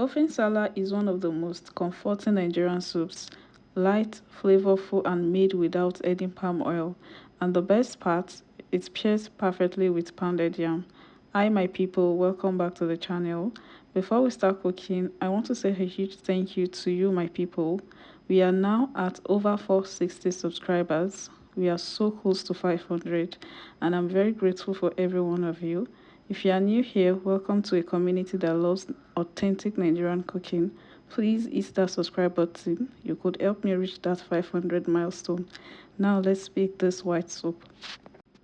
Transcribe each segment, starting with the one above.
Ofe Nsala is one of the most comforting Nigerian soups, light, flavorful, and made without any palm oil. And the best part, it pairs perfectly with pounded yam. Hi, my people, welcome back to the channel. Before we start cooking, I want to say a huge thank you to you, my people. We are now at over 460 subscribers. We are so close to 500, and I'm very grateful for every one of you. If you are new here, welcome to a community that loves authentic Nigerian cooking. Please hit that subscribe button. You could help me reach that 500 milestone. Now let's make this white soup.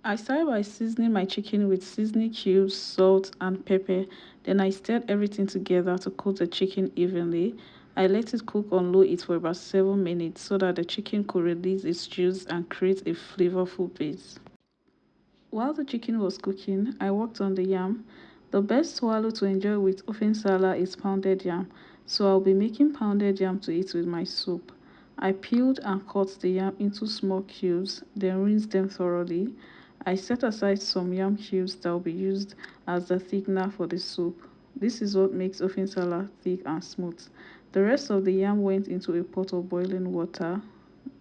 I started by seasoning my chicken with seasoning cubes, salt, and pepper. Then I stirred everything together to cook the chicken evenly. I let it cook on low heat for about 7 minutes so that the chicken could release its juice and create a flavorful base. While the chicken was cooking, I worked on the yam. The best swallow to enjoy with Ofe Nsala is pounded yam, so I'll be making pounded yam to eat with my soup. I peeled and cut the yam into small cubes, then rinsed them thoroughly. I set aside some yam cubes that will be used as the thickener for the soup. This is what makes Ofe Nsala thick and smooth. The rest of the yam went into a pot of boiling water.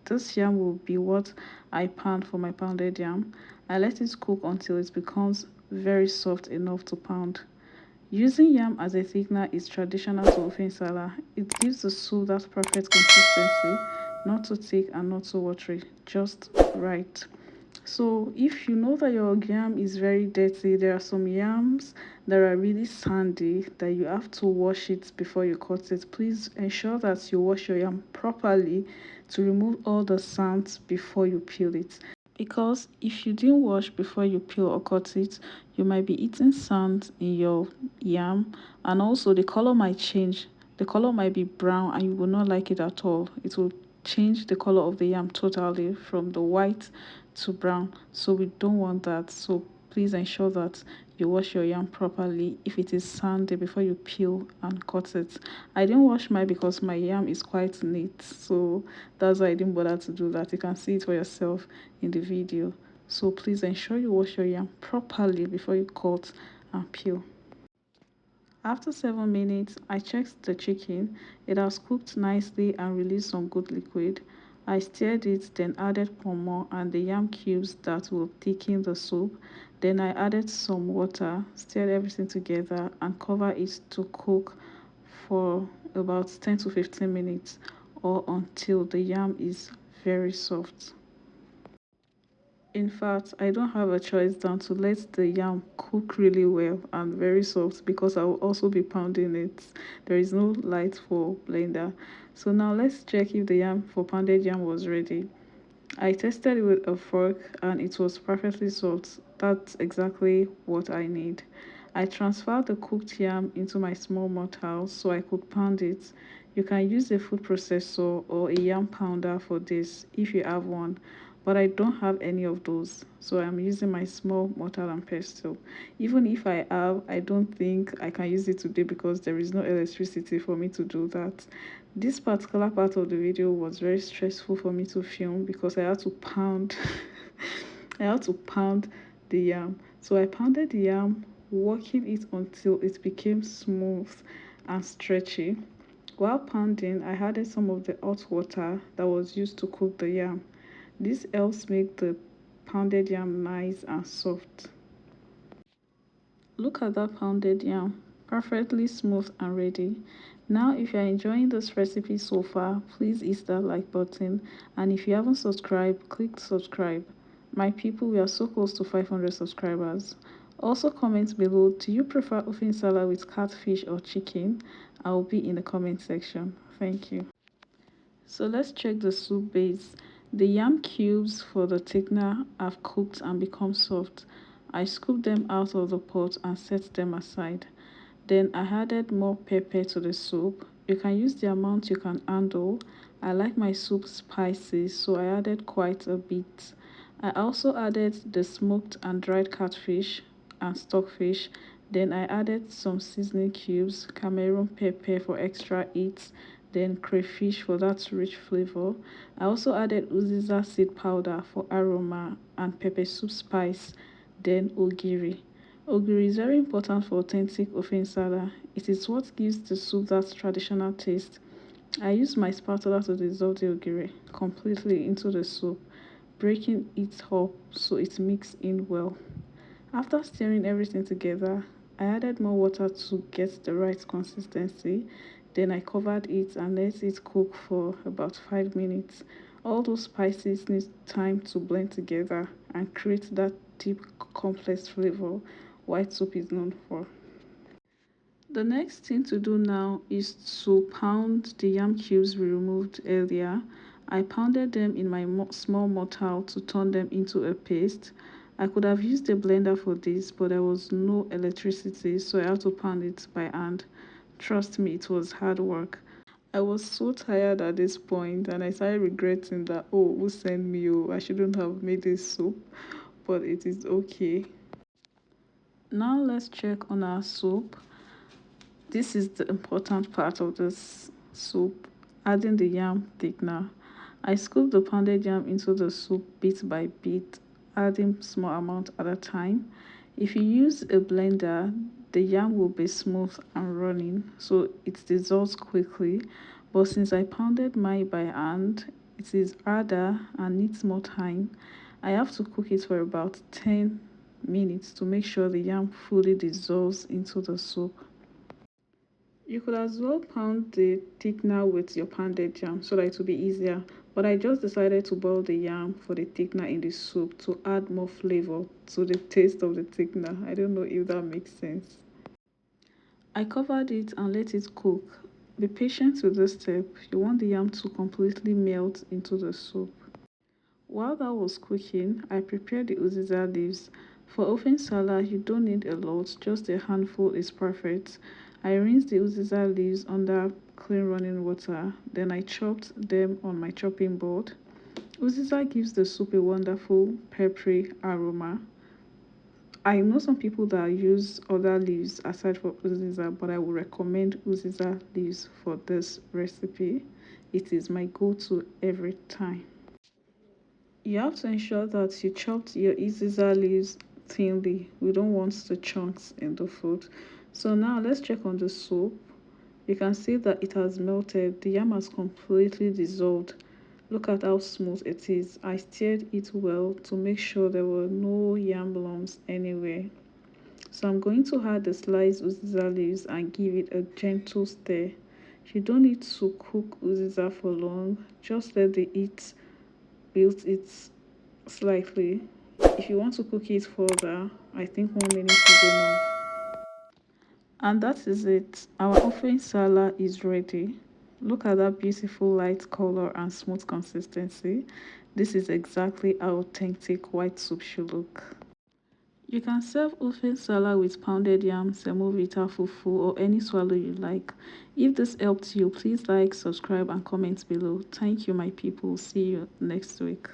This yam will be what I pan for my pounded yam. I let it cook until it becomes very soft enough to pound. Using yam as a thickener is traditional to Ofe Nsala. It gives the soup that perfect consistency, not too thick and not too watery, just right. So if you know that your yam is very dirty, there are some yams that are really sandy that you have to wash it before you cut it. Please ensure that you wash your yam properly to remove all the sand before you peel it. Because if you didn't wash before you peel or cut it, you might be eating sand in your yam, and also the color might change. The color might be brown and you will not like it at all. It will change the color of the yam totally from the white to brown, so we don't want that. So please ensure that you wash your yam properly if it is sandy before you peel and cut it. I didn't wash mine because my yam is quite neat, so that's why I didn't bother to do that. You can see it for yourself in the video. So please ensure you wash your yam properly before you cut and peel. After 7 minutes, I checked the chicken. It has cooked nicely and released some good liquid. I stirred it, then added Pomo and the yam cubes that will thicken the soup. Then I added some water, stirred everything together, and covered it to cook for about 10 to 15 minutes or until the yam is very soft. In fact, I don't have a choice than to let the yam cook really well and very soft because I will also be pounding it. There is no light for blender. So now let's check if the yam for pounded yam was ready. I tested it with a fork and it was perfectly soft. That's exactly what I need. I transferred the cooked yam into my small mortar so I could pound it. You can use a food processor or a yam pounder for this if you have one, but I don't have any of those, so I'm using my small mortar and pestle. Even if I have, I don't think I can use it today because there is no electricity for me to do that. This particular part of the video was very stressful for me to film because I had to pound I had to pound the yam. So I pounded the yam, working it until it became smooth and stretchy. While pounding, I added some of the hot water that was used to cook the yam. This helps make the pounded yam nice and soft. Look at that pounded yam, perfectly smooth and ready. Now if you are enjoying this recipe so far, please hit that like button, and if you haven't subscribed, click subscribe. My people, we are so close to 500 subscribers. Also comment below, do you prefer Ofe Nsala with catfish or chicken? I will be in the comment section. Thank you. So let's check the soup base. The yam cubes for the thickener have cooked and become soft. I scooped them out of the pot and set them aside. Then I added more pepper to the soup. You can use the amount you can handle. I like my soup spicy, so I added quite a bit. I also added the smoked and dried catfish and stockfish. Then I added some seasoning cubes, Cameroon pepper for extra heat, then crayfish for that rich flavor. I also added Uziza seed powder for aroma and pepper soup spice, then Ogiri. Ogiri is very important for authentic Ofe Nsala. It is what gives the soup that traditional taste. I use my spatula to dissolve the ogiri completely into the soup, breaking it up so it mixes in well. After stirring everything together, I added more water to get the right consistency. Then I covered it and let it cook for about 5 minutes. All those spices need time to blend together and create that deep, complex flavor white soup is known for. The next thing to do now is to pound the yam cubes we removed earlier. I pounded them in my small mortar to turn them into a paste. I could have used a blender for this, but there was no electricity, so I had to pound it by hand. Trust me, it was hard work. I was so tired at this point and I started regretting that, oh, who sent me? Oh, I shouldn't have made this soup, but it is okay. Now let's check on our soup. This is the important part of this soup, adding the yam thickener. I scoop the pounded yam into the soup bit by bit, adding small amount at a time. If you use a blender, the yam will be smooth and running, so it dissolves quickly. But since I pounded mine by hand, it is harder and needs more time. I have to cook it for about 10 minutes to make sure the yam fully dissolves into the soup. You could as well pound the thickener with your pounded yam so that it will be easier. But I just decided to boil the yam for the thickener in the soup to add more flavor to the taste of the thickener. I don't know if that makes sense. I covered it and let it cook. Be patient with this step. You want the yam to completely melt into the soup. While that was cooking, I prepared the Uziza leaves. For Ofe Nsala, you don't need a lot, just a handful is perfect. I rinsed the Uziza leaves under clean running water, then I chopped them on my chopping board. Uziza gives the soup a wonderful peppery aroma. I know some people that use other leaves aside from Uziza, but I would recommend Uziza leaves for this recipe. It is my go-to every time. You have to ensure that you chopped your Uziza leaves thinly. We don't want the chunks in the food. So now let's check on the soup. You can see that it has melted. The yam has completely dissolved. Look at how smooth it is. I stirred it well to make sure there were no yam lumps anywhere. So I'm going to add the sliced Uziza leaves and give it a gentle stir. You don't need to cook Uziza for long. Just let the heat build it slightly. If you want to cook it further, I think 1 minute is enough. And that is it. Our Ofe Nsala is ready. Look at that beautiful light color and smooth consistency. This is exactly how authentic white soup should look. You can serve Ofe Nsala with pounded yam, semo, fufu, or any swallow you like. If this helped you, please like, subscribe, and comment below. Thank you, my people. See you next week.